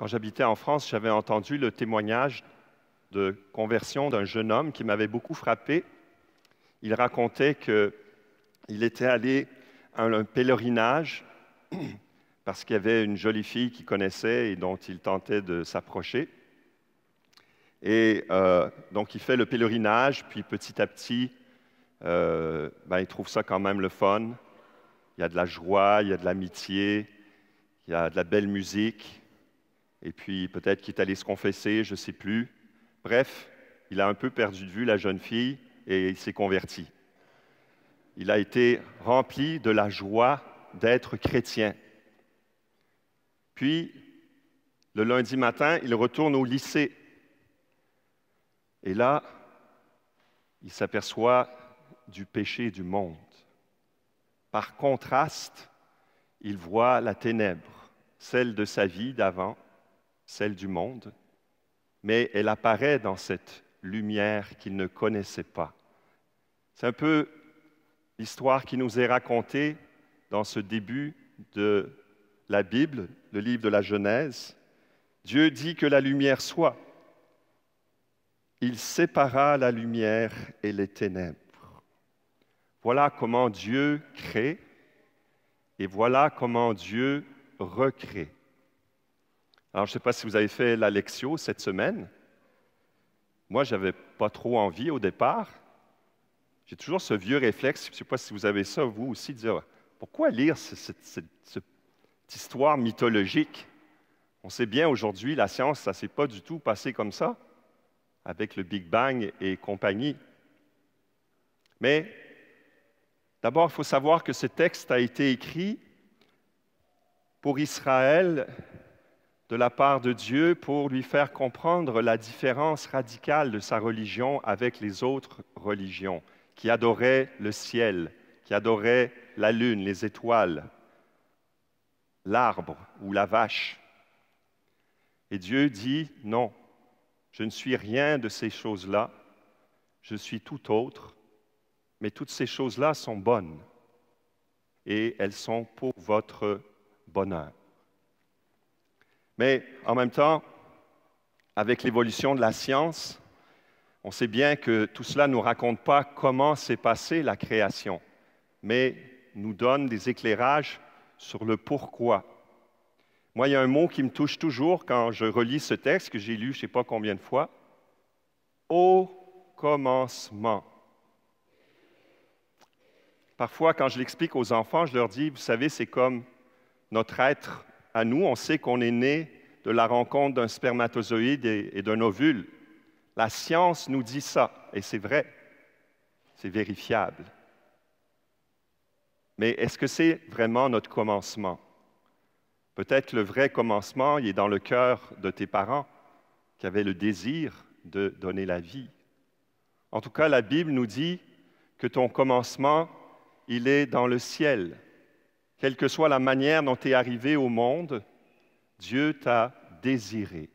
Quand j'habitais en France, j'avais entendu le témoignage de conversion d'un jeune homme qui m'avait beaucoup frappé. Il racontait qu'il était allé à un pèlerinage parce qu'il y avait une jolie fille qu'il connaissait et dont il tentait de s'approcher. Et donc, il fait le pèlerinage, puis petit à petit, il trouve ça quand même le fun. Il y a de la joie, il y a de l'amitié, il y a de la belle musique. Et puis, peut-être qu'il est allé se confesser, je ne sais plus. Bref, il a un peu perdu de vue la jeune fille et il s'est converti. Il a été rempli de la joie d'être chrétien. Puis, le lundi matin, il retourne au lycée. Et là, il s'aperçoit du péché du monde. Par contraste, il voit la ténèbre, celle de sa vie d'avant, celle du monde, mais elle apparaît dans cette lumière qu'il ne connaissait pas. C'est un peu l'histoire qui nous est racontée dans ce début de la Bible, le livre de la Genèse. Dieu dit que la lumière soit. Il sépara la lumière et les ténèbres. Voilà comment Dieu crée et voilà comment Dieu recrée. Alors, je ne sais pas si vous avez fait la lectio cette semaine. Moi, je n'avais pas trop envie au départ. J'ai toujours ce vieux réflexe, je ne sais pas si vous avez ça, vous aussi, de dire pourquoi lire cette histoire mythologique? On sait bien aujourd'hui, la science, ça ne s'est pas du tout passé comme ça, avec le Big Bang et compagnie. Mais d'abord, il faut savoir que ce texte a été écrit pour Israël de la part de Dieu pour lui faire comprendre la différence radicale de sa religion avec les autres religions qui adoraient le ciel, qui adoraient la lune, les étoiles, l'arbre ou la vache. Et Dieu dit, non, je ne suis rien de ces choses-là, je suis tout autre, mais toutes ces choses-là sont bonnes et elles sont pour votre bonheur. Mais en même temps, avec l'évolution de la science, on sait bien que tout cela ne nous raconte pas comment s'est passée la création, mais nous donne des éclairages sur le pourquoi. Moi, il y a un mot qui me touche toujours quand je relis ce texte que j'ai lu je ne sais pas combien de fois. Au commencement. Parfois, quand je l'explique aux enfants, je leur dis, vous savez, c'est comme notre être à nous. On sait qu'on est né de la rencontre d'un spermatozoïde et d'un ovule. La science nous dit ça, et c'est vrai, c'est vérifiable. Mais est-ce que c'est vraiment notre commencement? Peut-être que le vrai commencement, il est dans le cœur de tes parents qui avaient le désir de donner la vie. En tout cas, la Bible nous dit que ton commencement, il est dans le ciel. Quelle que soit la manière dont tu es arrivé au monde, Dieu t'a désiré.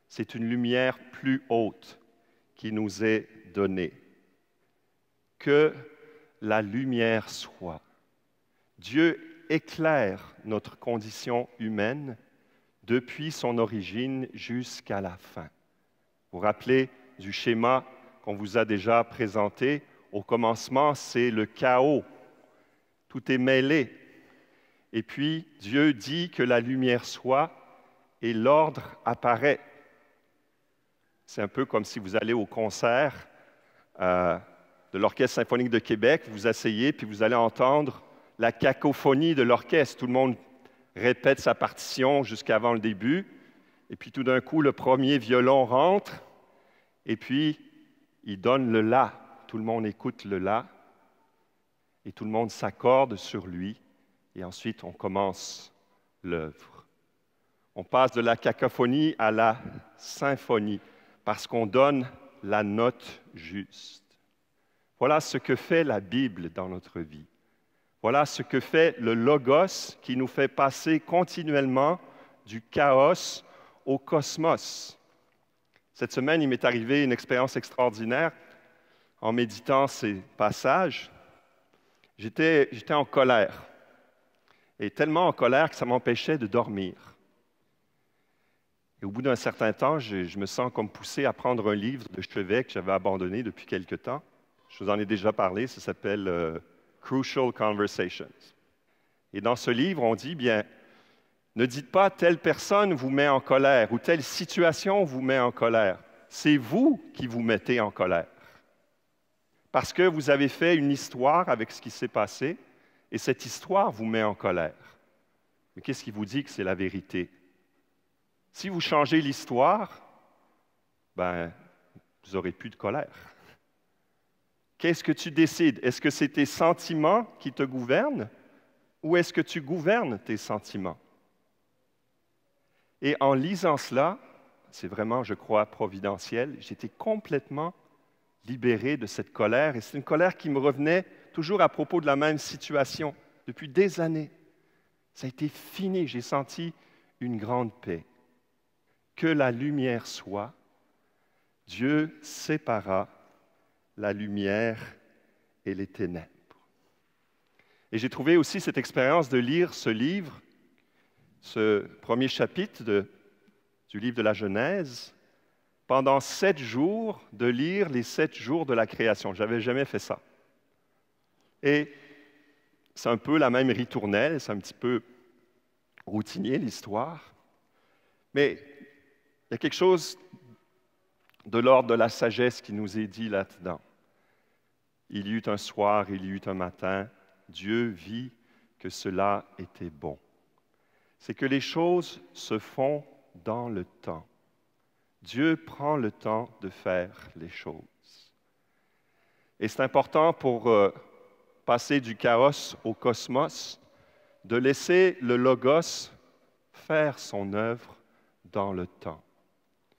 C'est une lumière plus haute qui nous est donnée. Que la lumière soit. Dieu éclaire notre condition humaine depuis son origine jusqu'à la fin. Vous vous rappelez du schéma qu'on vous a déjà présenté? Au commencement, c'est le chaos. Tout est mêlé. Et puis, Dieu dit que la lumière soit et l'ordre apparaît. C'est un peu comme si vous allez au concert de l'Orchestre symphonique de Québec, vous vous asseyez, puis vous allez entendre la cacophonie de l'orchestre. Tout le monde répète sa partition jusqu'avant le début, et puis tout d'un coup, le premier violon rentre, et puis il donne le La. Tout le monde écoute le La, et tout le monde s'accorde sur lui, et ensuite on commence l'œuvre. On passe de la cacophonie à la symphonie, parce qu'on donne la note juste. Voilà ce que fait la Bible dans notre vie. Voilà ce que fait le Logos qui nous fait passer continuellement du chaos au cosmos. Cette semaine, il m'est arrivé une expérience extraordinaire en méditant ces passages. J'étais en colère, et tellement en colère que ça m'empêchait de dormir. Et au bout d'un certain temps, je me sens comme poussé à prendre un livre de chevet que j'avais abandonné depuis quelque temps. Je vous en ai déjà parlé, ça s'appelle Crucial Conversations. Et dans ce livre, on dit, bien, ne dites pas telle personne vous met en colère ou telle situation vous met en colère. C'est vous qui vous mettez en colère. Parce que vous avez fait une histoire avec ce qui s'est passé et cette histoire vous met en colère. Mais qu'est-ce qui vous dit que c'est la vérité? Si vous changez l'histoire, ben, vous n'aurez plus de colère. Qu'est-ce que tu décides? Est-ce que c'est tes sentiments qui te gouvernent ou est-ce que tu gouvernes tes sentiments? Et en lisant cela, c'est vraiment, je crois, providentiel, j'étais complètement libéré de cette colère. Et c'est une colère qui me revenait toujours à propos de la même situation depuis des années. Ça a été fini, j'ai senti une grande paix. Que la lumière soit, Dieu sépara la lumière et les ténèbres. Et j'ai trouvé aussi cette expérience de lire ce livre, ce premier chapitre du livre de la Genèse, pendant 7 jours, de lire les 7 jours de la création. Je n'avais jamais fait ça. Et c'est un peu la même ritournelle, c'est un petit peu routinier l'histoire, mais il y a quelque chose de l'ordre de la sagesse qui nous est dit là-dedans. Il y eut un soir, il y eut un matin, Dieu vit que cela était bon. C'est que les choses se font dans le temps. Dieu prend le temps de faire les choses. Et c'est important pour passer du chaos au cosmos, de laisser le Logos faire son œuvre dans le temps.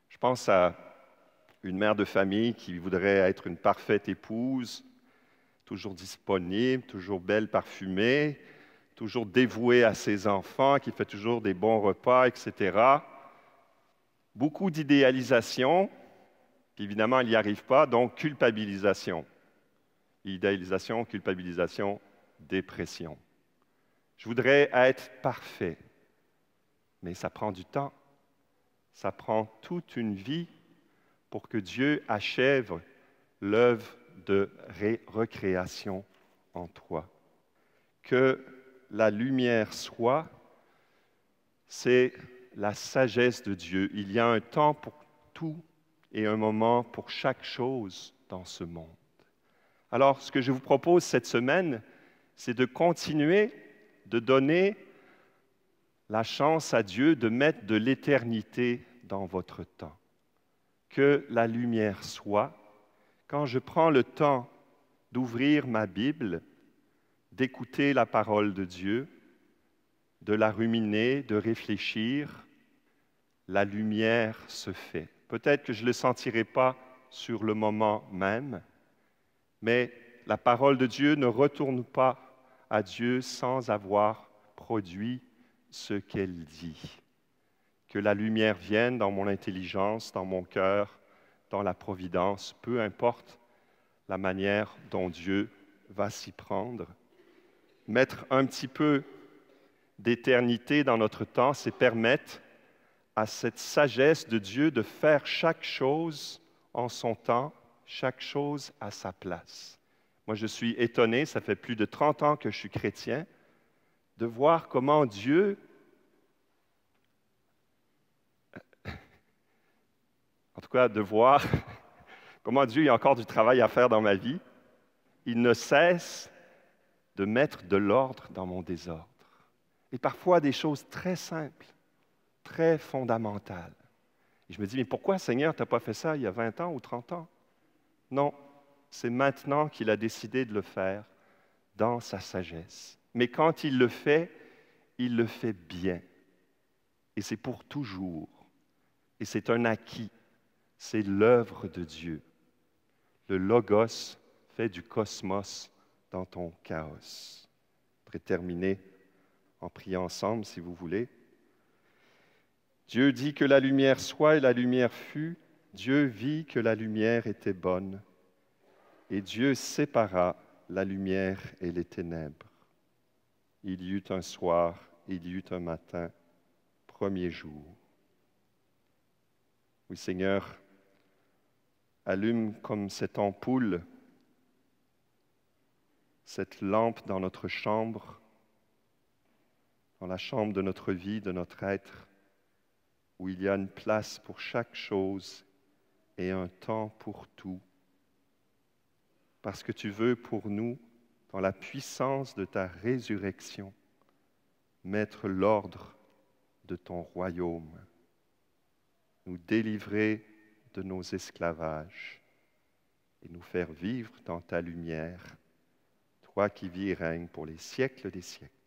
Je pense à une mère de famille qui voudrait être une parfaite épouse, toujours disponible, toujours belle parfumée, toujours dévouée à ses enfants, qui fait toujours des bons repas, etc. Beaucoup d'idéalisation, puis évidemment, elle n'y arrive pas, donc culpabilisation. Idéalisation, culpabilisation, dépression. Je voudrais être parfait, mais ça prend du temps. Ça prend toute une vie pour que Dieu achève l'œuvre de recréation en toi. Que la lumière soit, c'est la sagesse de Dieu. Il y a un temps pour tout et un moment pour chaque chose dans ce monde. Alors, ce que je vous propose cette semaine, c'est de continuer de donner la chance à Dieu de mettre de l'éternité dans votre temps. Que la lumière soit, quand je prends le temps d'ouvrir ma Bible, d'écouter la parole de Dieu, de la ruminer, de réfléchir, la lumière se fait. Peut-être que je ne le sentirai pas sur le moment même, mais la parole de Dieu ne retourne pas à Dieu sans avoir produit ce qu'elle dit. Que la lumière vienne dans mon intelligence, dans mon cœur, dans la providence, peu importe la manière dont Dieu va s'y prendre. Mettre un petit peu d'éternité dans notre temps, c'est permettre à cette sagesse de Dieu de faire chaque chose en son temps, chaque chose à sa place. Moi, je suis étonné, ça fait plus de 30 ans que je suis chrétien, de voir comment Dieu, en tout cas de voir comment Dieu, il y a encore du travail à faire dans ma vie. Il ne cesse de mettre de l'ordre dans mon désordre. Et parfois des choses très simples, très fondamentales. Et je me dis, mais pourquoi, Seigneur, tu n'as pas fait ça il y a 20 ans ou 30 ans? Non, c'est maintenant qu'il a décidé de le faire dans sa sagesse. Mais quand il le fait bien. Et c'est pour toujours. Et c'est un acquis. C'est l'œuvre de Dieu. Le Logos fait du cosmos dans ton chaos. Je voudrais terminer en priant ensemble, si vous voulez. Dieu dit que la lumière soit et la lumière fut. Dieu vit que la lumière était bonne. Et Dieu sépara la lumière et les ténèbres. Il y eut un soir, il y eut un matin, premier jour. Oui, Seigneur, allume comme cette ampoule, cette lampe dans notre chambre, dans la chambre de notre vie, de notre être, où il y a une place pour chaque chose et un temps pour tout. Parce que tu veux pour nous, dans la puissance de ta résurrection, mettre l'ordre de ton royaume, nous délivrer de nos esclavages et nous faire vivre dans ta lumière, toi qui vis et règnes pour les siècles des siècles.